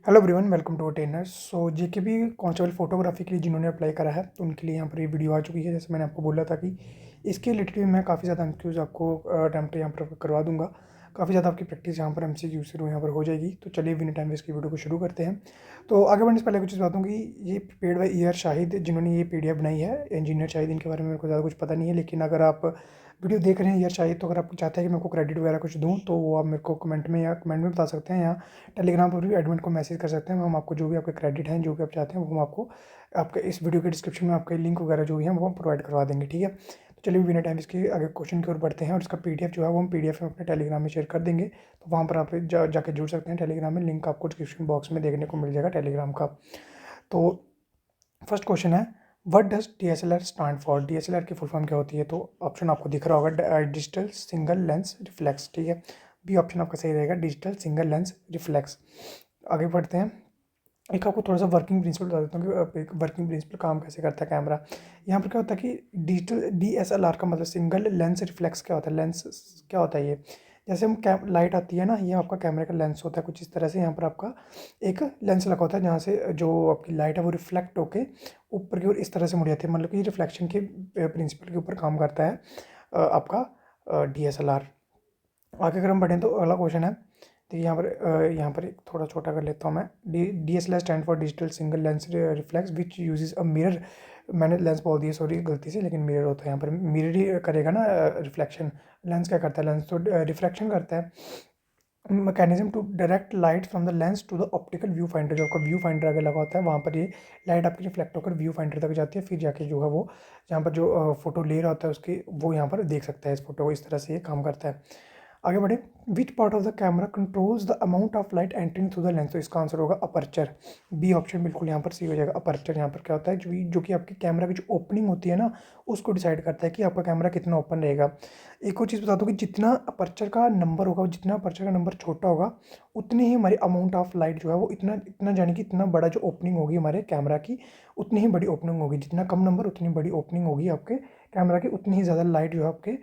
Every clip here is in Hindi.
Hello everyone, welcome to Attainer. So JKB constable photography के लिए जिन्होंने अप्लाई करा है तो उनके लिए यहाँ पर ये वीडियो आ चुकी है। जैसे मैंने आपको बोला था कि इसके रिलेटेड भी मैं काफ़ी ज़्यादा एमसीक्यूज़ आपको अटैम्प्ट यहाँ पर करवा दूंगा। काफ़ी ज़्यादा आपकी प्रैक्टिस यहाँ पर एमसीक्यू शुरू यहाँ पर हो जाएगी। तो चलिए बिना टाइम वेस्ट की वीडियो को शुरू करते हैं। तो आगे बढ़ने से पहले कुछ चीज़ बात कि ये पेड बाय ईयर शाहिद जिन्होंने ये पीडीएफ बनाई है, इंजीनियर शाहिद, इनके बारे में मेरे को ज़्यादा कुछ पता नहीं है। लेकिन अगर आप वीडियो देख रहे हैं यार शायद, तो अगर आप चाहते हैं कि मेरे को क्रेडिट वगैरह कुछ दूँ तो वो आप मेरे को कमेंट में बता सकते हैं, या टेलीग्राम पर भी एडमिन को मैसेज कर सकते हैं। हम आपको जो भी आपके क्रेडिट हैं, जो भी आप चाहते हैं, वो हम आपको आपके इस वीडियो के डिस्क्रिप्शन में आपके लिंक वगैरह जो भी हैं वो हम प्रोवाइड करवा देंगे। ठीक है, तो चलिए बिना टाइम इसके आगे क्वेश्चन की ओर बढ़ते हैं। और इसका पीडीएफ जो है वो हम पीडीएफ में अपने टेलीग्राम में शेयर कर देंगे, तो वहाँ पर आप जाके जुड़ सकते हैं टेलीग्राम में। लिंक आपको डिस्क्रिप्शन बॉक्स में देखने को मिल जाएगा टेलीग्राम का। तो फर्स्ट क्वेश्चन है, what does DSLR stand for? DSLR की फुल फॉर्म क्या होती है? तो ऑप्शन आपको दिख रहा होगा, डिजिटल सिंगल लेंस रिफ्लेक्स। ठीक है, बी ऑप्शन आपका सही रहेगा, डिजिटल सिंगल लेंस रिफ्लेक्स। आगे बढ़ते हैं। एक आपको थोड़ा सा वर्किंग प्रिंसिपल बता देता हूँ कि एक वर्किंग प्रिंसिपल काम कैसे करता है कैमरा। यहाँ पर क्या होता है कि डिजिटल डीएसएलआर का मतलब सिंगल लेंस रिफ्लेक्स क्या होता है, लेंस क्या होता है ये। जैसे हम लाइट आती है ना, ये आपका कैमरे का लेंस होता है कुछ इस तरह से। यहाँ पर आपका एक लेंस लगा होता है जहाँ से जो आपकी लाइट है वो रिफ्लेक्ट होके ऊपर की ओर इस तरह से मुड़ जाती है। मतलब कि रिफ्लेक्शन के प्रिंसिपल के ऊपर काम करता है आपका डीएसएलआर। आगे अगर हम बढ़ें तो अगला क्वेश्चन है। देखिए यहाँ पर एक थोड़ा छोटा कर लेता हूँ मैं। D S L R stand for digital single lens reflex which uses a mirror. मैंने लेंस बोल दिया, सॉरी गलती से, लेकिन मिरर होता है यहाँ पर। मिरर ही करेगा ना रिफ्लेक्शन। लेंस क्या करता है? लेंस तो रिफ्लेक्शन करता है। Mechanism to direct light from the lens to the optical view finder. जो आपका व्यू फाइंडर आगे लगा होता है वहाँ पर ये लाइट आपकी रिफ्लेक्ट होकर व्यू फाइंडर तक जाती है, फिर जाके जो है वो यहाँ पर जो फोटो ले रहा होता है उसकी, वो यहाँ पर देख सकता है इस फोटो को। इस तरह से ये काम करता है। आगे बढ़े। Which part of the camera controls the amount of light entering through the lens? तो इसका आंसर होगा अपर्चर। बी ऑप्शन बिल्कुल यहाँ पर सही हो जाएगा। अपर्चर यहाँ पर क्या होता है, जो कि आपकी कैमरा की जो ओपनिंग होती है ना, उसको डिसाइड करता है कि आपका कैमरा कितना ओपन रहेगा। एक और चीज़ बता दूँ कि जितना अपर्चर का नंबर होगा, जितना अपर्चर का नंबर छोटा होगा, उतनी ही हमारी अमाउंट ऑफ लाइट जो है वो इतना इतना यानी कि इतना बड़ा जो ओपनिंग होगी हमारे कैमरा की, उतनी ही बड़ी ओपनिंग होगी। जितना कम नंबर उतनी बड़ी ओपनिंग होगी आपके कैमरा की, उतनी ही ज़्यादा लाइट जो है आपके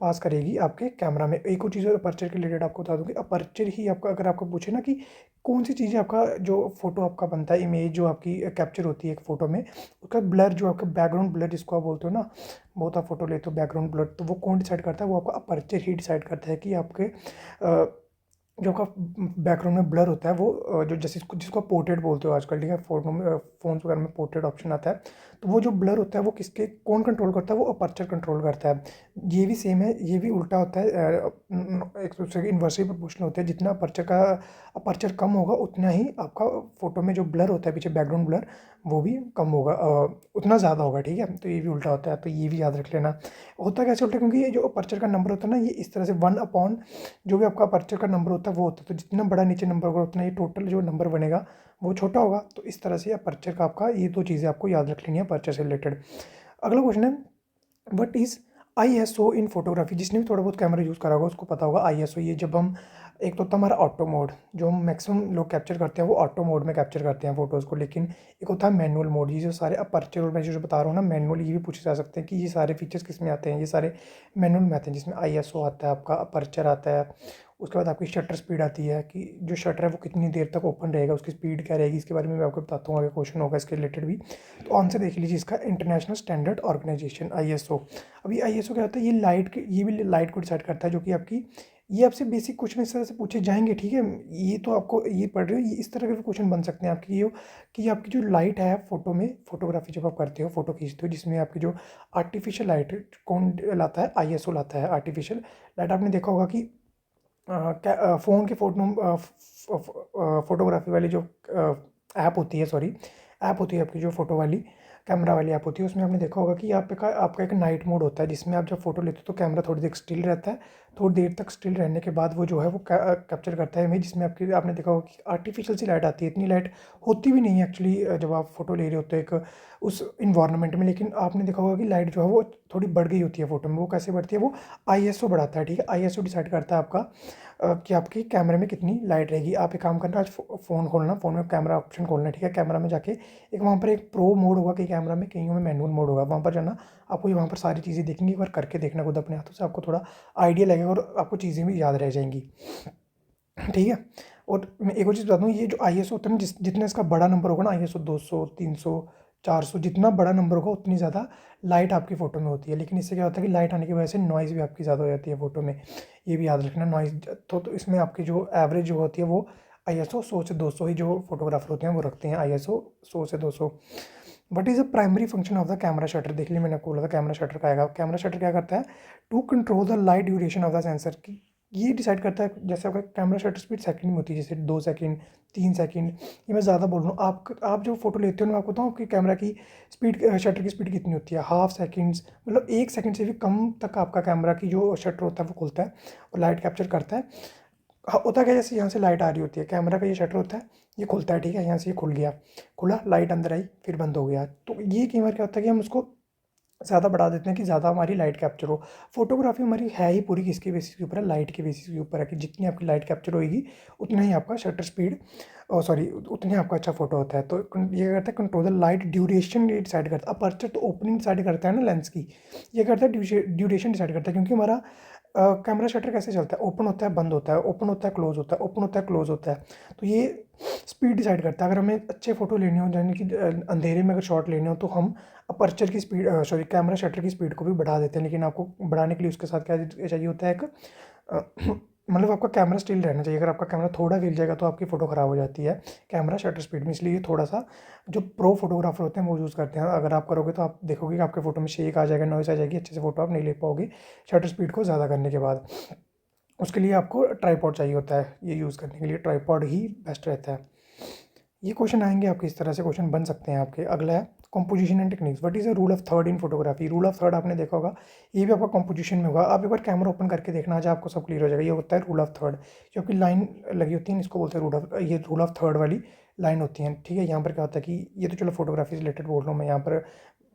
पास करेगी आपके कैमरा में। एक और चीज़ और अपर्चर के रिलेटेड आपको बता दूँ कि अपर्चर ही आपका, अगर आपको पूछे ना कि कौन सी चीज़ें आपका जो फोटो आपका बनता है, इमेज जो आपकी कैप्चर होती है एक फ़ोटो में, उसका ब्लर, जो आपका बैकग्राउंड ब्लर जिसको आप बोलते हो ना, बहुत आप फोटो लेते हो बैकग्राउंड ब्लर, तो वो कौन डिसाइड करता है? वो आपका अपर्चर ही डिसाइड करता है कि आपके जो आपका बैकग्राउंड में ब्लर होता है वो जो जैसे जिसको आप पोर्ट्रेट बोलते हो आजकल, ठीक है, फोटो में फ़ोन्स वगैरह में पोर्ट्रेट ऑप्शन आता है। तो वो जो ब्लर होता है वो किसके कौन कंट्रोल करता है? वो अपर्चर कंट्रोल करता है। ये भी सेम है, ये भी उल्टा होता है, एक दूसरे के इन्वर्सली प्रोपोर्शनल होते हैं। जितना अपर्चर कम होगा उतना ही आपका फोटो में जो ब्लर होता है पीछे बैकग्राउंड ब्लर, वो भी कम होगा, उतना ज़्यादा होगा। ठीक है, तो ये भी उल्टा होता है, तो ये भी याद रख लेना। होता कैसे उल्टा? क्योंकि ये जो अपर्चर का नंबर होता है ना, ये इस तरह से 1 अपॉन जो भी आपका अपर्चर का नंबर होता है वो होता है। तो जितना बड़ा नीचे नंबर होगा उतना ही टोटल जो नंबर बनेगा वो छोटा होगा। तो इस तरह से अपर्चर का आपका ये दो चीज़ें आपको याद रख लेनी है अपर्चर से रिलेटेड। अगला क्वेश्चन है, what is ISO in photography? जिसने भी थोड़ा बहुत कैमरा यूज़ करा होगा उसको पता होगा आईएसओ। ये जब हम, एक तो होता है हमारा ऑटो मोड, जो हम मैक्सिमम लोग कैप्चर करते हैं वो ऑटो मोड में कैप्चर करते हैं फोटोज़ को। लेकिन एक होता है मैनुअल मोड। ये जो सारे अपर्चर और मैं जो बता रहा हूँ ना मैनुअल, ये भी पूछे जा सकते हैं कि ये सारे फीचर्स किस में आते हैं। ये सारे मैनुअल में आते हैं, जिसमें आईएसओ आता है, आपका अपर्चर आता है, उसके बाद आपकी शटर स्पीड आती है कि जो शटर है वो कितनी देर तक ओपन रहेगा, उसकी स्पीड क्या रहेगी। इसके बारे में मैं आपको बताता हूँ, आगे क्वेश्चन होगा इसके रिलेटेड भी। तो आंसर देख लीजिए इसका, इंटरनेशनल स्टैंडर्ड ऑर्गेनाइजेशन आईएसओ। अभी आईएसओ क्या होता है? ये भी लाइट को डिसाइड करता है, जो कि आपकी, ये आपसे बेसिक क्वेश्चन इस तरह से पूछे जाएंगे। ठीक है, ये तो आपको ये पढ़ रहे हो, ये इस तरह के भी क्वेश्चन बन सकते हैं आपकी। ये कि आपकी जो लाइट है फोटो में, फोटोग्राफी जब आप करते हो, फोटो खींचते हो, जिसमें आपकी जो आर्टिफिशियल लाइट कौन लाता है? आईएसओ लाता है आर्टिफिशियल लाइट। आपने देखा होगा कि फ़ोन के फोटोग्राफी वाली जो ऐप होती है, सॉरी ऐप होती है आपकी, जो फोटो वाली कैमरा वाली ऐप होती है, उसमें आपने देखा होगा कि आपका एक नाइट मोड होता है, जिसमें आप जब फोटो लेते हो तो कैमरा थोड़ी देर स्टिल रहता है। थोड़ी देर तक स्टिल रहने के बाद वो जो है वो कैप्चर करता है इमेज, जिसमें आपकी, आपने देखा होगा कि आर्टिफिशियल सी लाइट आती है। इतनी लाइट होती भी नहीं है एक्चुअली जब आप फोटो ले रहे होते हो एक उस इन्वायरमेंट में। लेकिन आपने देखा होगा कि लाइट जो है वो थोड़ी बढ़ गई होती है फोटो में। वो कैसे बढ़ती है? वो आईएसओ बढ़ाता है। ठीक है, आईएसओ डिसाइड करता है आपका कि आपकी कैमरे में कितनी लाइट रहेगी। आप एक काम करना, आज फ़ोन खोलना, फ़ोन में कैमरा ऑप्शन खोलना। ठीक है, कैमरा में जाके एक वहाँ पर एक प्रो मोड होगा कई कैमरा में, कईयों में मैनुअल मोड होगा। वहाँ पर जाना, आपको वहाँ पर सारी चीज़ें देखनी, एक बार करके देखना खुद अपने हाथों से, आपको थोड़ा आइडिया लगेगा और आपको चीज़ें भी याद रह जाएंगी। ठीक है। और मैं एक और चीज़ बता दूँ, ये जो ISO होता है ना, जितना इसका बड़ा नंबर होगा ना, ISO 200 300 400, जितना बड़ा नंबर होगा उतनी ज़्यादा लाइट आपकी फ़ोटो में होती है। लेकिन इससे क्या होता है कि लाइट आने की वजह से नॉइज़ भी आपकी ज़्यादा हो जाती है फ़ोटो में। ये भी याद रखना, नॉइज़ तो इसमें आपकी जो एवरेज जो होती है वो ISO 100 से 200 ही जो फोटोग्राफर होते हैं वो रखते हैं, ISO 100 से 200। What is the primary function of the camera shutter? देख लिया मैंने आपको बोला था कैमरा शटर का आएगा। कैमरा शटर क्या करता है? To control the light duration of the sensor की, ये डिसाइड करता है। जैसे आपका कैमरा शटर स्पीड सेकंड में होती है, जैसे 2 सेकंड 3 सेकंड, ये मैं ज़्यादा बोल रहा हूँ। आप जो फोटो लेते हो ना, मैं आपको बताऊँ आपकी कैमरा की स्पीड, शटर की स्पीड कितनी होती है? हाफ सेकंड्स, मतलब 1 सेकंड से भी कम तक आपका कैमरा की जो शटर होता है वो खुलता है और लाइट कैप्चर करता है। होता क्या है, जैसे यहाँ से लाइट आ रही होती है, कैमरा का ये शटर होता है, ये खुलता है, ठीक है, यहाँ से ये खुल गया, खुला, लाइट अंदर आई, फिर बंद हो गया। तो ये कई बार क्या होता है कि हम उसको ज़्यादा बढ़ा देते हैं कि ज़्यादा हमारी लाइट कैप्चर हो। फोटोग्राफी हमारी है ही पूरी किसके बेसिस के ऊपर है? लाइट के बेसिस के ऊपर है, कि जितनी आपकी लाइट कैप्चर होगी उतना ही आपका शटर स्पीड, और सॉरी, उतनी आपका अच्छा फोटो होता है। तो ये करता है कंट्रोल द लाइट ड्यूरेशन, ये डिसाइड करता है। अपर्चर तो ओपनिंग डिसाइड करता है ना लेंस की, ये करता है ड्यूरेशन डिसाइड करता है। क्योंकि हमारा कैमरा शटर कैसे चलता है? ओपन होता है, बंद होता है, ओपन होता है, क्लोज होता है, ओपन होता है, क्लोज होता है। तो ये स्पीड डिसाइड करता है। अगर हमें अच्छे फोटो लेने हो, यानी कि अंधेरे में अगर शॉट लेने हो, तो हम अपर्चर की स्पीड, सॉरी, कैमरा शटर की स्पीड को भी बढ़ा देते हैं। लेकिन आपको बढ़ाने के लिए उसके साथ क्या चाहिए होता है? एक मतलब आपका कैमरा स्टिल रहना चाहिए। अगर आपका कैमरा थोड़ा हिल जाएगा तो आपकी फ़ोटो ख़राब हो जाती है कैमरा शटर स्पीड में। इसलिए थोड़ा सा जो प्रो फोटोग्राफर होते हैं वो यूज़ करते हैं। अगर आप करोगे तो आप देखोगे कि आपके फ़ोटो में शेक आ जाएगा, नॉइस आ जाएगी, अच्छे से फ़ोटो आप नहीं ले पाओगे शटर स्पीड को ज़्यादा करने के बाद। उसके लिए आपको ट्राइपॉड चाहिए होता है, ये यूज़ करने के लिए ट्राइपॉड ही बेस्ट रहता है। ये क्वेश्चन आएंगे आपके, इस तरह से क्वेश्चन बन सकते हैं आपके। अगला है composition and techniques. What is a rule of third in photography? Rule of third आपने देखा होगा, ये भी आपका कंपोजिशन में होगा। आप एक बार कैमरा ओपन करके देखना, आज आपको सब क्लियर हो जाएगा। ये होता है रूल ऑफ थर्ड, जो आपकी लाइन लगी होती है, इसको बोलते हैं रूल ऑफ थर्ड वाली लाइन होती है। ठीक है, यहाँ पर क्या होता है कि ये तो चलो फोटोग्राफी से रिलेटेड बोल रहा हूँ मैं, यहाँ पर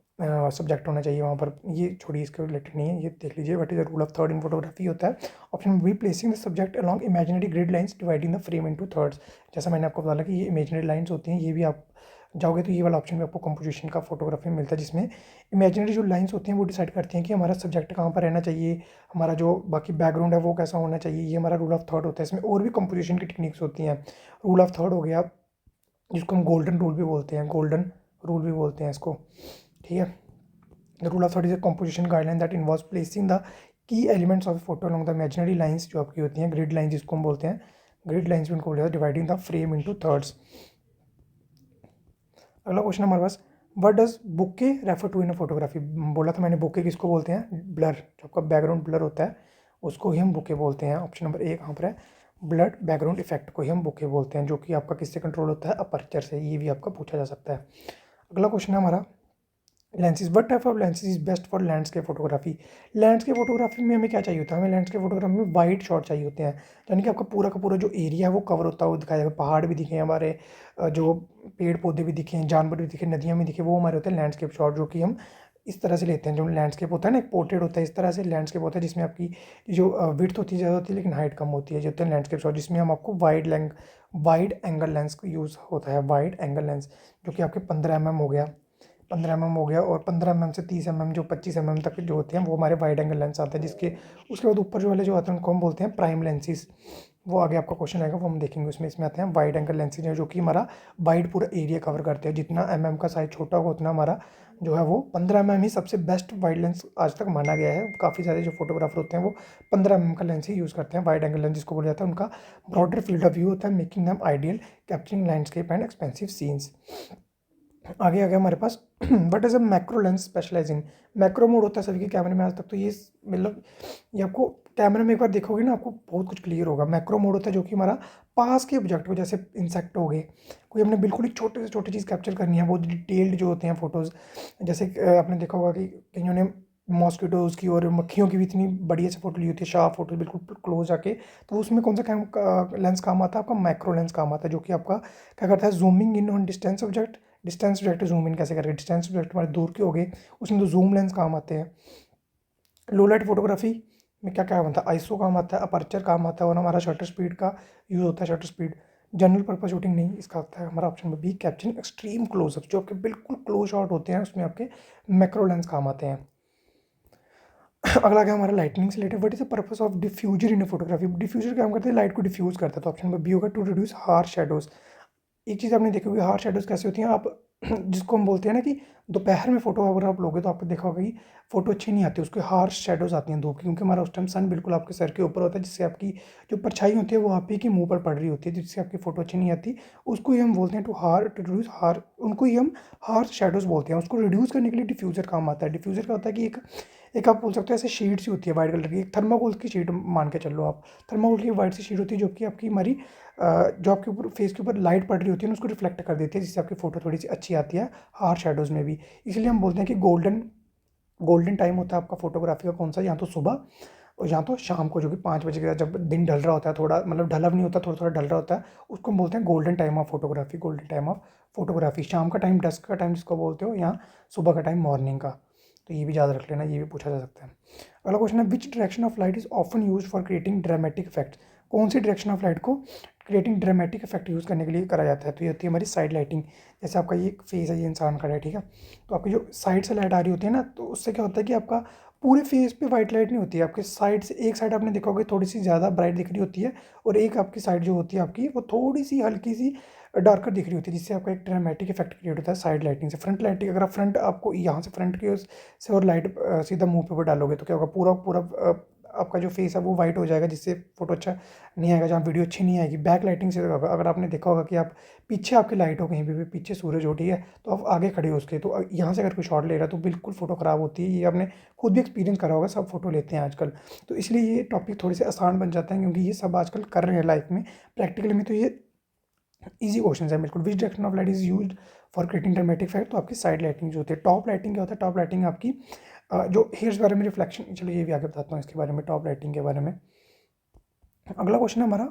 सब्जेक्ट होना चाहिए वहाँ पर, ये छोड़िए, इसके रिलेटेड नहीं है, ये देख लीजिए। What is the rule of third in photography होता है option B, placing the subject along imaginary grid lines dividing the frame into thirds. जैसा मैंने आपको बताया कि ये इमेजिनरी लाइंस होती हैं, ये भी आप जाओगे तो ये वाला ऑप्शन भी आपको कंपोजिशन का फोटोग्राफी में मिलता है, जिसमें इमेजिनरी जो लाइंस होती हैं वो डिसाइड करती हैं कि हमारा सब्जेक्ट कहाँ पर रहना चाहिए, हमारा जो बाकी बैकग्राउंड है वो कैसा होना चाहिए। ये हमारा रूल ऑफ थर्ड होता है। इसमें और भी कंपोजिशन की टेक्निक्स होती हैं। रूल ऑफ थर्ड हो गया, जिसको हम गोल्डन रूल भी बोलते हैं, गोल्डन रूल भी बोलते हैं इसको। ठीक है, the rule of third is a composition guideline that involves placing the key elements of photo along the imaginary lines, जो आपकी होती हैं ग्रिड लाइंस, जिसको हम बोलते हैं ग्रिड लाइंस भी उनको बोलते हैं, dividing the frame into thirds. अगला क्वेश्चन हमारे पास, what does bokeh refer to in a photography? बोला था मैंने, बुके किसको बोलते हैं? ब्लर, जो आपका बैकग्राउंड ब्लर होता है उसको ही हम बुके बोलते हैं। ऑप्शन नंबर एक यहाँ पर है, ब्लड बैकग्राउंड इफेक्ट को ही हम बुके बोलते हैं, जो कि आपका किससे कंट्रोल होता है? अपर्चर से। ये भी आपका पूछा जा सकता है। अगला क्वेश्चन है हमारा, lenses, what type of lenses is best for landscape photography? Landscape photography में हमें क्या चाहिए होता है? हमें लैंडस्केप फोटोग्राफी में वाइड शॉट चाहिए होते हैं, यानी कि आपका पूरा का पूरा जो एरिया है वो कवर होता है, वो दिखाया जाएगा, पहाड़ भी दिखे हमारे, जो पेड़ पौधे भी दिखे, जानवर भी दिखे, नदियाँ भी दिखे, वो हमारे होते हैं लैंडस्केप शॉट, जो कि हम इस तरह से लेते हैं। जो लैंडस्केप होता है ना, एक पोर्ट्रेट होता है, इस तरह से लैंडस्केप होता है, जिसमें आपकी जो विड्थ होती है ज़्यादा होती है लेकिन हाइट कम होती है, जो होता है लैंडस्केप शॉट, जिसमें हम आपको वाइड एंगल लेंस का यूज़ होता है, वाइड एंगल लेंस, जो कि आपके 15 mm हो गया, 15 mm हो गया, और 15 mm से 30 mm, जो 25 mm तक जो होते हैं वो हमारे वाइड एंगल लेंस आते हैं। जिसके उसके बाद ऊपर जो वाले जो आते हैं उनको हम बोलते हैं प्राइम लेंसेज। वो आगे आपका क्वेश्चन आएगा, वो हम देखेंगे। उसमें इसमें आते हैं वाइड एंगल लेंसेज, जो कि हमारा वाइड पूरा एरिया कवर करते हैं। जितना का साइज छोटा होगा उतना हमारा जो है वो 15 mm ही सबसे बेस्ट वाइड लेंस आज तक माना गया है। काफ़ी सारे जो फोटोग्राफर होते हैं वो 15 mm का लेंस ही यूज़ करते हैं, वाइड एंगल लेंस जिसको बोला जाता है। उनका ब्रॉडर फील्ड ऑफ व्यू होता है, making them ideal capturing landscape and expensive scenes. आगे आ गया हमारे पास, but as a macro lens specialising. Macro mode होता है सभी के कैमरे में आज तक, तो ये मतलब ये आपको कैमरे में एक बार देखोगे ना आपको बहुत कुछ क्लियर होगा। मैक्रो मोड होता है जो कि हमारा पास के ऑब्जेक्ट को, जैसे इंसेक्ट हो गए, कोई हमने बिल्कुल ही छोटे से छोटी चीज़ कैप्चर करनी है, बहुत डिटेल्ड जो होते हैं फोटोज़। जैसे आपने देखा होगा कि कईयों ने मॉस्किटोज़ की और मक्खियों की भी इतनी बढ़िया से फोटो ली होती है, शार्प फोटो बिल्कुल क्लोज आके, तो उसमें कौन सा लेंस काम आता है? आपका मैक्रो लेंस काम आता है, जो कि आपका क्या करता है? Zooming in on distance object. Distance object zoom in कैसे करेंगे? डिस्टेंस ऑब्जेक्ट हमारे दूर के हो गए, उसमें तो जूम लेंस काम आते हैं। लो लाइट फोटोग्राफी में क्या क्या बनता है? आईसो काम आता है, अपर्चर काम आता है, और हमारा शटर स्पीड का यूज़ होता है, shutter speed. General purpose shooting नहीं, इसका होता है हमारा ऑप्शन में बी, कैप्चरिंग एक्सट्रीम क्लोजअप, जो आपके बिल्कुल क्लोज शॉट होते हैं उसमें आपके मैक्रो लेंस काम आते हैं। अगला क्या हमारा लाइटनिंग से related, what is the purpose of diffuser in photography. Diffuser काम करते हैं, लाइट को डिफ्यूज करता है। तो ऑप्शन नंबर बी होगा, टू रिड्यूस हार्श शेडोज। एक चीज़ आपने देखी होगी, हार्श शेडोज कैसे होती हैं, आप जिसको हम बोलते हैं ना कि दोपहर में फोटो अगर आप लोगे तो आपको देखा होगा कि फोटो अच्छी नहीं आती, उसके हार्श शेडोज आती हैं धूप की, क्योंकि हमारा उस टाइम सन बिल्कुल आपके सर के ऊपर होता है, जिससे आपकी जो परछाई होती है वो आप ही के मुंह पर पड़ रही होती है, जिससे आपकी फोटो अच्छी नहीं आती। उसको ही हम बोलते हैं टू रिड्यूस हार, उनको ही हम हार्श शेडोज बोलते हैं। उसको रिड्यूस करने के लिए डिफ्यूजर काम आता है। डिफ्यूजर का होता है कि एक एक आप बोल सकते हो ऐसे शीट सी होती है वाइट कलर की, एक थर्माकोल की शीट मान के चल लो आप। थर्माकोल की वाइट सी शीट होती है जो कि आपकी हमारी जो आपके ऊपर फेस के ऊपर लाइट पड़ रही होती है ना, उसको रिफ्लेक्ट कर देती है, जिससे आपकी फोटो थोड़ी सी अच्छी आती है हार्श शेडोज़ में भी। इसलिए हम बोलते हैं कि गोल्डन गोल्डन टाइम होता है आपका फोटोग्राफी का कौन सा, या तो सुबह और या तो शाम को, जो कि 5 बजे के बाद जब दिन ढल रहा होता है, थोड़ा मतलब ढला भी नहीं होता, थोड़ा थोड़ा ढल रहा होता है, उसको हम बोलते हैं golden time of photography. Golden time of photography, शाम का टाइम, डस्क का टाइम जिसको बोलते हो, या सुबह का टाइम मॉर्निंग का। तो ये भी याद रख लेना, ये भी पूछा जा सकता है। अगला क्वेश्चन है, which direction of light is often use for creating dramatic effect. कौन सी डायरेक्शन ऑफ लाइट को क्रिएटिंग ड्रामेटिक इफेक्ट यूज़ करने के लिए करा जाता है। तो ये होती है हमारी साइड लाइटिंग। जैसे आपका ये फेस है, ये इंसान खड़ा है, ठीक है, तो आपकी जो साइड से लाइट आ रही होती है ना, तो उससे क्या होता है कि आपका पूरे फेस पे वाइट लाइट नहीं होती है, आपके साइड से एक साइड आपने देखा होगा थोड़ी सी ज़्यादा ब्राइट दिख रही होती है, और एक आपकी साइड जो होती है आपकी वो थोड़ी सी हल्की सी डार्कर दिख रही होती है, जिससे आपका एक ड्रामेटिक इफेक्ट क्रिएट होता है साइड लाइटिंग से। फ्रंट लाइटिंग, अगर आप फ्रंट आपको यहाँ से फ्रंट की से और लाइट सीधा मुंह पे ऊपर डालोगे तो क्या होगा, पूरा पूरा आपका जो फेस है वो वाइट हो जाएगा, जिससे फोटो अच्छा नहीं आएगा, जहाँ वीडियो अच्छी नहीं आएगी। बैक लाइटिंग से होगा, अगर आपने देखा होगा कि आप पीछे आपकी लाइट हो कहीं भी पीछे सूरज हो, ठीक है, तो आप आगे खड़े हो उसके, तो यहाँ से अगर कोई शॉट ले रहा है तो बिल्कुल फोटो ख़राब होती है। ये आपने खुद भी एक्सपीरियंस करा होगा, सब फोटो लेते हैं आजकल। तो इसलिए ये टॉपिक थोड़े से आसान बन जाते हैं, क्योंकि ये सब आजकल कर रहे हैं लाइफ में, प्रैक्टिकली में तो ये ईजी क्वेश्चन है बिल्कुल। Which direction of light is use for creating dramatic effect. तो आपकी साइड लाइटिंग जो होती है। टॉप लाइटिंग क्या होता है, टॉप लाइटिंग आपकी जो हेयर्स बारे में रिफ्लेक्शन, चलो ये भी आगे बताता हूँ इसके बारे में, टॉप लाइटिंग के बारे में। अगला क्वेश्चन है हमारा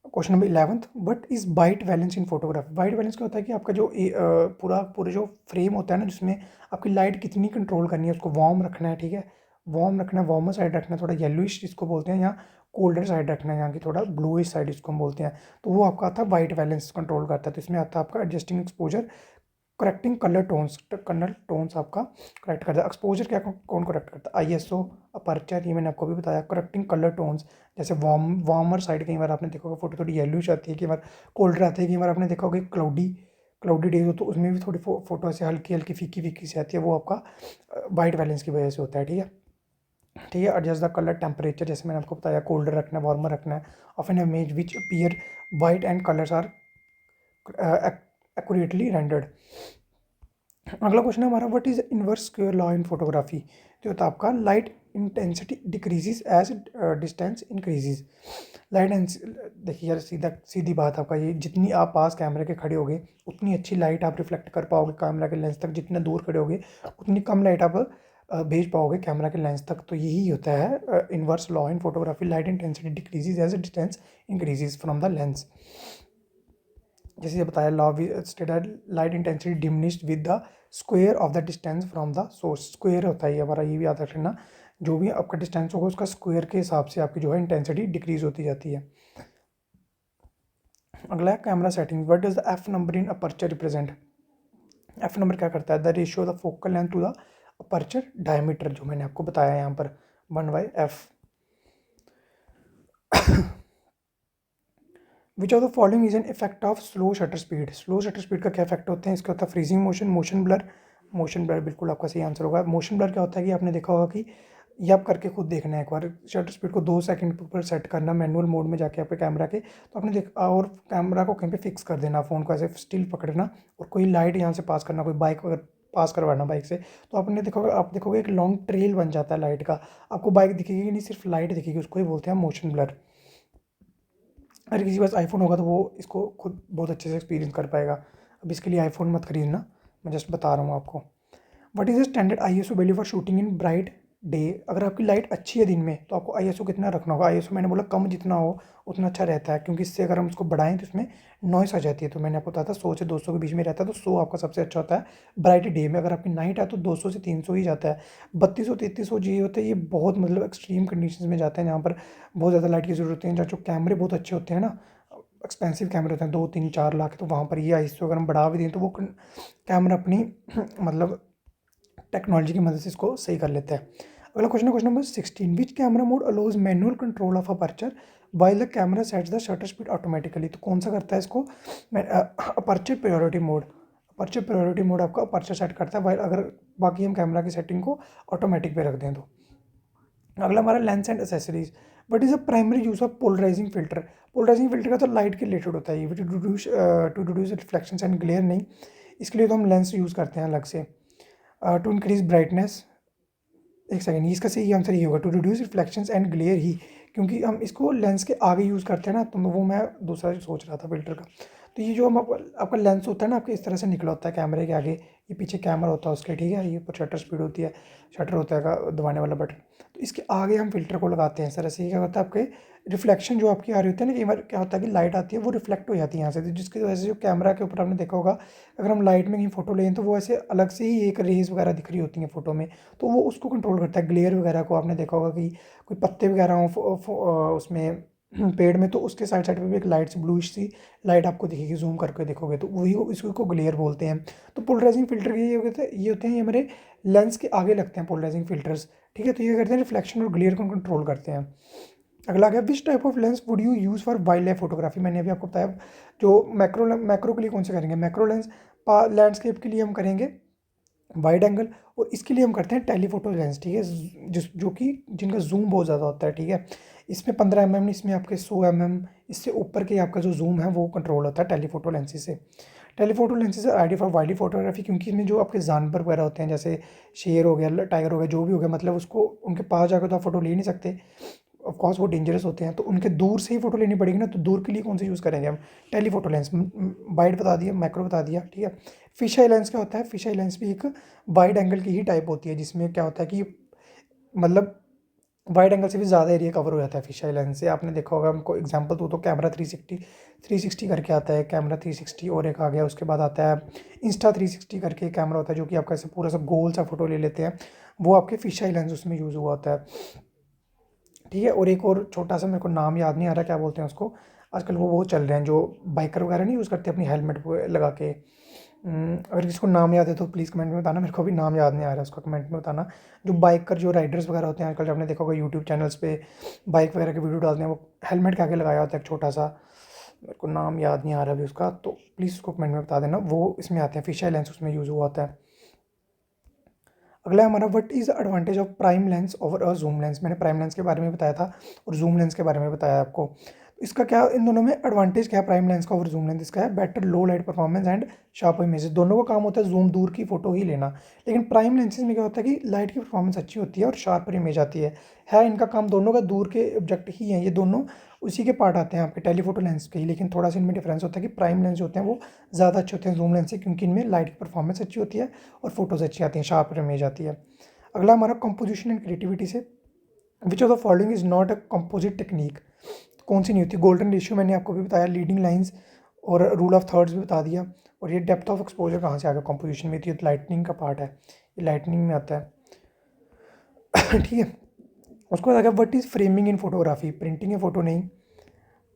question number 11th, what is white balance in photography. White balance क्या होता है कि आपका जो पूरे जो फ्रेम होता है ना, जिसमें आपकी लाइट कितनी कंट्रोल करनी है, उसको वार्म रखना है, ठीक है, वार्म रखना है, वार्मर साइड रखना है, थोड़ा येलोइश जिसको बोलते हैं, या कोल्डर साइड रखना है, यहाँ की थोड़ा ब्लूइश साइड जिसको हम बोलते हैं, तो वो आपका आता है वाइट बैलेंस कंट्रोल करता है। तो इसमें आता है आपका adjusting exposure, correcting colour tones आपका करेक्ट करता है। एक्सपोजर क्या कौन करेक्ट करता है, आईएसओ, अपर्चर, ये मैंने आपको भी बताया। करेक्टिंग कलर टोन्स, जैसे वार्मर साइड कई बार आपने देखा होगा फोटो थोड़ी येलोइश आती है, कई बार कोल्डर आती है, कई बार आपने देखा होगा क्लाउडी क्लाउडी डेज हो तो उसमें भी थोड़ी फोटो ऐसे हल्की हल्की फीकी फीकी से आती है, वो आपका वाइट बैलेंस की वजह से होता है, ठीक है। ठीक है, एडजस्ट द कलर टेम्परेचर, जैसे मैंने आपको बताया कोल्डर रखना है, वार्मर रखना है। Of an image which appear white and colours are accurately rendered. अगला क्वेश्चन है हमारा, what is inverse square law in photography. जो होता है आपका light intensity decreases as distance increases. देखिए यार, सीधी बात, आपका ये जितनी आप पास कैमरे के खड़े होगे उतनी अच्छी लाइट आप रिफ्लेक्ट कर पाओगे कैमरा के लेंस तक, जितना दूर खड़े होगे उतनी कम लाइट आप भेज पाओगे कैमरा के लेंस तक। तो यही होता है inverse law in photography, light intensity decreases as distance increases from the lens. जैसे ये बताया, law stated light intensity diminished with the square of the distance from the source. Square होता है ये हमारा, ये भी याद रख लेना, जो भी आपका डिस्टेंस होगा उसका स्क्वायर के हिसाब से आपकी जो है इंटेंसिटी डिक्रीज होती जाती है। अगला है camera setting, what does the F number in aperture represent. F number क्या करता है, the ratio the focal length to the aperture diameter, जो मैंने आपको बताया यहाँ पर 1/f। Which of the following is an effect of slow shutter speed. Slow shutter speed का क्या इफेक्ट होते हैं, इसका होता है freezing motion, motion blur. Motion blur बिल्कुल आपका सही आंसर होगा। मोशन ब्लर क्या होता है कि आपने देखा होगा कि ये आप करके खुद देखना है एक बार, शटर स्पीड को 2 सेकंड पर सेट करना मैनुअल मोड में जाके आपके कैमरा के, तो आपने देखा, और कैमरा को कहीं पे फिक्स कर देना, फ़ोन को ऐसे स्टिल पकड़ना, और कोई लाइट यहाँ से पास करना, कोई बाइक अगर पास करवाना बाइक से, तो आपने देखोगे, आप देखोगे एक लॉन्ग ट्रेल बन जाता है लाइट का, आपको बाइक दिखेगी नहीं, सिर्फ लाइट दिखेगी, उसको ही बोलते हैं मोशन ब्लर। अगर किसी के पास आईफोन होगा तो वो इसको खुद बहुत अच्छे से एक्सपीरियंस कर पाएगा। अब इसके लिए आईफोन मत खरीदना, मैं जस्ट बता रहा हूँ आपको। What is the standard ISO value for shooting in bright day. अगर आपकी लाइट अच्छी है दिन में तो आपको आईएसओ कितना रखना होगा। आईएसओ मैंने बोला कम जितना हो उतना अच्छा रहता है, क्योंकि इससे अगर हम उसको बढ़ाएं तो इसमें नॉइस आ जाती है। तो मैंने आपको बताया था 100 से 200 के बीच में रहता है, तो 100 आपका सबसे अच्छा होता है ब्राइट डे में। अगर आपकी नाइट है तो 200 से 300 ही जाता है। 3200 3300 जी होता है, ये बहुत मतलब एक्सट्रीम कंडीशन में जाते हैं, जहाँ पर बहुत ज़्यादा लाइट की ज़रूरत होती है, जहाँ जो कैमरे बहुत अच्छे होते हैं ना, एक्सपेंसिव कैमरे होते हैं 2 3 4 लाख, तो वहाँ पर ये आईएसओ अगर हम बढ़ा भी दें तो वो कैमरा अपनी मतलब टेक्नोलॉजी की मदद से इसको सही कर लेता है। अगला क्वेश्चन है question number 16, which camera mode allows manual control of aperture while the camera sets the shutter speed automatically. तो कौन सा करता है इसको, aperture priority mode. Aperture priority mode आपका अपर्चर सेट करता है, वाइल अगर बाकी हम कैमरा की सेटिंग को ऑटोमेटिक पे रख दें तो। अगला हमारा lens and accessories, what is a primary use of polarizing filter. Polarizing filter का तो लाइट के रिलेटेड होता है ये, to reduce reflection and glare नहीं, इसके लिए तो हम लेंस यूज़ करते हैं अलग से। टू इंक्रीज ब्राइटनेस, एक सेकेंड, इसका सही आंसर ये होगा to reduce reflections and glare ही, क्योंकि हम इसको लेंस के आगे यूज़ करते हैं ना, तो वो मैं दूसरा सोच रहा था फिल्टर का। तो ये जो हम आपका लेंस होता है ना, आपके इस तरह से निकला होता है कैमरे के आगे, ये पीछे कैमरा होता है उसके, ठीक है, ये ऊपर शटर स्पीड होती है, शटर होता है का दबाने वाला बटन, तो इसके आगे हम फिल्टर को लगाते हैं इस तरह से। क्या होता है आपके रिफ्लेक्शन जो आपकी आ रही होती है ना, कई बार क्या होता है कि लाइट आती है वो रिफ्लेक्ट हो जाती है यहाँ से, तो जिसकी वजह से जो कैमरा के ऊपर आपने देखा होगा, अगर हम लाइट में कहीं फ़ोटो लें तो वो ऐसे अलग से ही एक रेज वगैरह दिख रही होती हैं फ़ोटो में, तो वो उसको कंट्रोल करता है। ग्लेयर वगैरह को आपने देखा होगा कि कोई पत्ते वगैरह हों उसमें पेड़ में, तो उसके साइड साइड पे भी एक लाइट सी ब्लूइश सी लाइट आपको दिखेगी, जूम करके देखोगे तो वही इसको ग्लेयर बोलते हैं। तो पोलराइजिंग फिल्टर के ये होते हैं, ये हमारे लेंस के आगे लगते हैं पोलराइजिंग फिल्टर्स, ठीक है। तो ये करते हैं रिफ्लेक्शन और ग्लेयर को कंट्रोल करते हैं। अगला आ गया, which type of lens would you use for wild life photography. मैंने अभी आपको बताया जो मैक्रो के लिए कौन से करेंगे, मैक्रो लेंस। लैंडस्केप के लिए हम करेंगे वाइड एंगल, और इसके लिए हम करते हैं टेलीफोटो लेंस, ठीक है, जो कि जिनका जूम बहुत ज़्यादा होता है, ठीक है। इसमें 15 mm, इसमें आपके 100 mm, इससे ऊपर के आपका जो जूम है वो कंट्रोल होता है टेलीफोटो लेंसेज से। Telephoto lenses idea for wild photography, क्योंकि इसमें जो आपके जानवर वगैरह होते हैं, जैसे शेर हो गया, टाइगर हो गया, जो भी हो गया, मतलब उसको उनके पास जाकर तो आप फोटो ले नहीं सकते, ऑफकोर्स वो डेंजरस होते हैं, तो उनके दूर से ही फोटो लेनी पड़ेगी ना, तो दूर के लिए कौन सा यूज़ करेंगे हम, टेलीफोटो लेंस। वाइड बता दिया, मैक्रो बता दिया, ठीक है। फिश आई लेंस क्या होता है, फिश आई लेंस भी एक वाइड एंगल की ही टाइप होती है, जिसमें क्या होता है कि मतलब वाइड एंगल से भी ज़्यादा एरिया कवर हो जाता है फिश आई लेंस से। आपने देखा होगा, हमको एग्जांपल दो तो कैमरा 360 करके आता है, कैमरा 360, और एक आ गया उसके बाद आता है इंस्टा 360 करके कैमरा होता है, जो कि आपका ऐसे पूरा सा गोल सा फोटो ले लेते हैं, वो आपके फिश आई लेंस उसमें यूज़ हुआ होता है, ठीक है। और एक और छोटा सा, मेरे को नाम याद नहीं आ रहा क्या बोलते हैं उसको, आजकल वो चल रहे हैं जो बाइकर वगैरह नहीं यूज़ करते अपनी हेलमेट लगा के। अगर किसी को नाम याद है तो प्लीज़ कमेंट में बताना, मेरे को भी नाम याद नहीं आ रहा, उसका कमेंट में बताना। जो बाइकर जो राइडर्स वगैरह होते हैं आजकल, जो आपने देखा होगा यूट्यूब चैनल्स पे बाइक वगैरह के वीडियो डालते हैं, वो हेलमेट के आगे लगाया होता है एक छोटा सा, मेरे को नाम याद नहीं आ रहा अभी उसका, तो प्लीज़ उसको कमेंट में बता देना, वो इसमें आते हैं, फिश आई लेंस उसमें यूज़ हुआ होता है। अगला हमारा, what is advantage of prime lens over a Zoom lens. मैंने प्राइम लेंस के बारे में बताया था और जूम लेंस के बारे में बताया आपको, तो इसका क्या, इन दोनों में एडवांटेज क्या है प्राइम लेंस का और जूम लेंस, इसका है better low light performance and sharp images. दोनों का काम होता है जूम दूर की फोटो ही लेना, लेकिन प्राइम लेंसेज में क्या होता है कि लाइट की परफॉर्मेंस अच्छी होती है और शार्पर इमेज आती है इनका काम दोनों का दूर के ऑब्जेक्ट ही हैं, ये दोनों उसी के पार्ट आते हैं आपके टेलीफोटो लेंस के ही, लेकिन थोड़ा सा इनमें डिफरेंस होता है कि प्राइम लेंस जो होते हैं वो ज़्यादा अच्छे होते हैं जूम लेंस से, क्योंकि इनमें लाइट की परफॉर्मेंस अच्छी होती है और फोटोज़ अच्छी आती हैं, शार्प इमेज आती है। अगला हमारा कंपोजिशन एंड क्रिएटिविटी से, विच of the following is not a composite technique. कौन सी नहीं होती, गोल्डन रेशियो मैंने आपको भी बताया, लीडिंग लाइंस और रूल ऑफ थर्ड्स भी बता दिया, और ये डेप्थ ऑफ एक्सपोजर कहाँ से आ गया कंपोजिशन में, तो ये लाइटनिंग का पार्ट है, ये लाइटनिंग में आता है ठीक है। उसको बाद आ गया, what is framing in photography, printing है फोटो नहीं,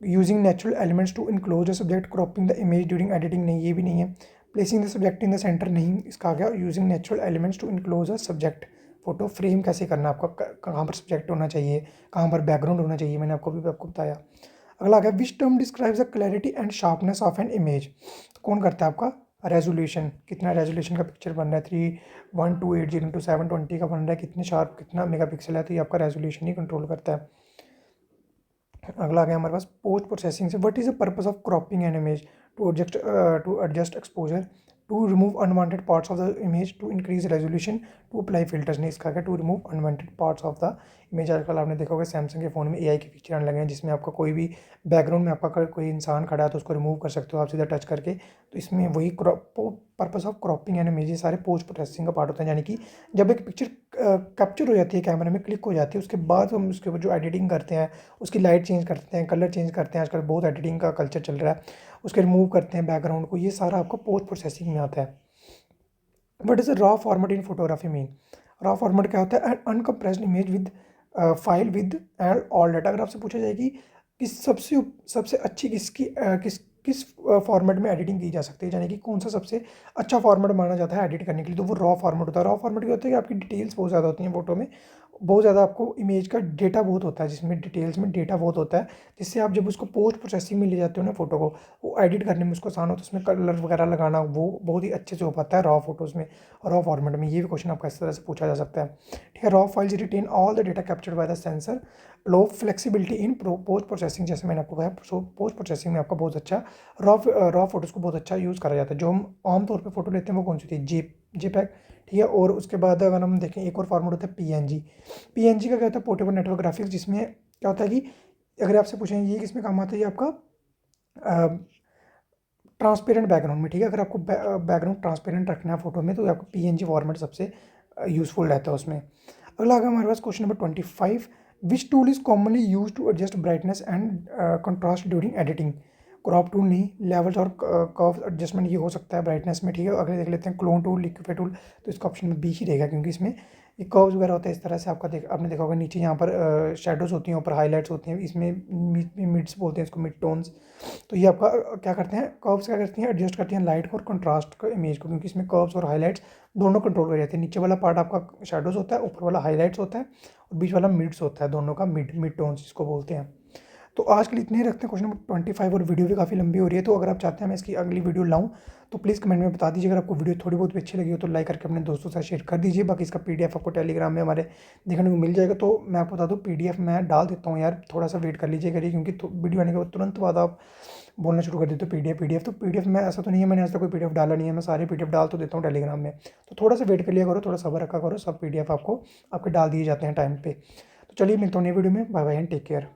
using natural elements to enclose the subject, cropping the image during editing नहीं, ये भी नहीं है। Placing the subject in the centre नहीं, इसका आ गया using natural elements to enclose the subject. Photo frame कैसे करना है आपका, कहाँ पर सब्जेक्ट होना चाहिए, कहाँ पर बैकग्राउंड होना चाहिए, मैंने आपको बताया। अगला आ गया, which term describes the clarity and sharpness of an image. तो कौन करता है आपका, रेजोल्यूशन, कितना रेजोल्यूशन का पिक्चर बन रहा है, 31280x720 का बन रहा है, कितने शार्प कितना मेगा पिक्सल है, तो ये आपका रेजोल्यूशन ही कंट्रोल करता है। अगला आ गया हमारे पास पोस्ट प्रोसेसिंग से, what is the purpose of cropping an image, to adjust exposure, to remove unwanted parts of the image, to increase resolution, to apply filters. नहीं, इसका क्या, to remove unwanted parts of the image. आजकल आपने देखा होगा सैमसंग के फ़ोन में एआई के फीचर आने लगे हैं, जिसमें आपका कोई भी बैकग्राउंड में आपका कोई इंसान खड़ा है तो उसको रिमूव कर सकते हो आप सीधा टच करके, तो इसमें वही purpose of cropping an image, ये सारे पोस्ट प्रोसेसिंग का पार्ट होता है, यानी कि जब एक पिक्चर कैप्चर हो जाती है कैमरे में, क्लिक हो जाती है, उसके बाद हम उसके ऊपर जो एडिटिंग करते हैं, उसकी लाइट चेंज करते हैं, कलर चेंज करते हैं, आजकल बहुत एडिटिंग का कल्चर चल रहा है, उसके रिमूव करते हैं बैकग्राउंड को, ये सारा आपका पोस्ट प्रोसेसिंग में आता है। What is a raw format in photography mean, raw format क्या होता है, uncompressed image with file with and all data. अगर आपसे पूछा जाए कि किस सबसे सबसे अच्छी किस फॉर्मेट में एडिटिंग की जा सकती है, यानी कि कौन सा सबसे अच्छा फॉर्मेट माना जाता है एडिट करने के लिए, तो वो रॉ फॉर्मेट होता है। रॉ फॉर्मेट क्या होता है कि आपकी डिटेल्स बहुत ज़्यादा होती हैं फोटो में, बहुत ज़्यादा आपको इमेज का डेटा बहुत होता है, जिसमें डिटेल्स में डेटा बहुत होता है, जिससे आप जब उसको पोस्ट प्रोसेसिंग में ले जाते हो ना फ़ोटो को, वो एडिट करने में उसको आसान होता है, उसमें कलर वगैरह लगाना वो बहुत ही अच्छे से हो पाता है रॉ फोटोज़ में और रॉ फॉर्मेट में। ये भी क्वेश्चन आपका इस तरह से पूछा जा सकता है, ठीक है। Raw files retain all the data captured by the sensor, low flexibility in post processing. जैसे मैंने आपको कहा, सो पोस्ट प्रोसेसिंग में आपका बहुत अच्छा रॉ फोटोज़ को बहुत अच्छा यूज़ करा जाता है। जो हम आमतौर पर फोटो लेते हैं वो कौन सी थी, जेपैग, ठीक है। और उसके बाद अगर हम देखें एक और फॉर्मेट होता है पीएनजी। पीएनजी का क्या होता है, पोर्टेबल नेटवर्क ग्राफिक्स, जिसमें क्या होता है कि अगर आपसे पूछें ये किसमें काम आता है, ये आपका ट्रांसपेरेंट बैकग्राउंड में, ठीक है। अगर आपको बैकग्राउंड ट्रांसपेरेंट रखना है फोटो में तो आपको पीएनजी फॉर्मेट सबसे यूजफुल रहता है उसमें। अगला आगे हमारे पास question number 25, which tool is commonly use to adjust brightness and contrast during editing. Crop tool नहीं, लेवल्स और कर्व एडजस्टमेंट ये हो सकता है ब्राइटनेस में, ठीक है। अगले देख लेते हैं क्लोन टूल, लिक्विफाई टूल, तो इसका ऑप्शन में बी ही रहेगा, क्योंकि इसमें ये कर्व्स वगैरह होता है इस तरह से। आपने देखा होगा नीचे यहाँ पर शेडोज होती हैं, ऊपर हाईलाइट्स होती हैं, इसमें मिड्स बोलते हैं इसको, मिड टोन्स। तो ये आपका क्या करते हैं, कर्व्स क्या करती हैं, एडजस्ट करती हैं लाइट को और कंट्रास्ट को, इमेज को, क्योंकि इसमें कर्व्स और हाईलाइट्स दोनों कंट्रोल कर जाते हैं। नीचे वाला पार्ट आपका शेडोज होता है, ऊपर वाला हाईलाइट्स होता है, और बीच वाला मिड्स होता है, दोनों का मिड टोन्स जिसको बोलते हैं। तो आज के लिए इतने ही रखते हैं क्वेश्चन नंबर 25, और वीडियो भी काफ़ी लंबी हो रही है, तो अगर आप चाहते हैं मैं इसकी अगली वीडियो लाऊं तो प्लीज़ कमेंट में बता दीजिए। अगर आपको वीडियो थोड़ी बहुत भी अच्छी लगी हो तो लाइक करके अपने दोस्तों से शेयर कर दीजिए। बाकी इसका पीडीएफ आपको टेलीग्राम में हमारे देखने को मिल जाएगा। तो मैं आपको बता दूँ, पीडीएफ मैं डाल देता हूँ यार, थोड़ा सा वेट कर लीजिए करिए, क्योंकि वीडियो आने के बाद तुरंत बाद आप बोलना शुरू कर देते हो पीडीएफ। तो पीडीएफ में ऐसा तो नहीं है, मैंने आज तक कोई पीडीएफ डाला नहीं है, मैं सारे पीडीएफ डाल तो देता हूँ टेलीग्राम में। तो थोड़ा सा वेट कर लिया करो, थोड़ा सब्र रखा करो, सब पीडीएफ आपको आपके डाल दिए जाते हैं टाइम पे। तो चलिए मिलता हूँ नई वीडियो में, bye bye and take care.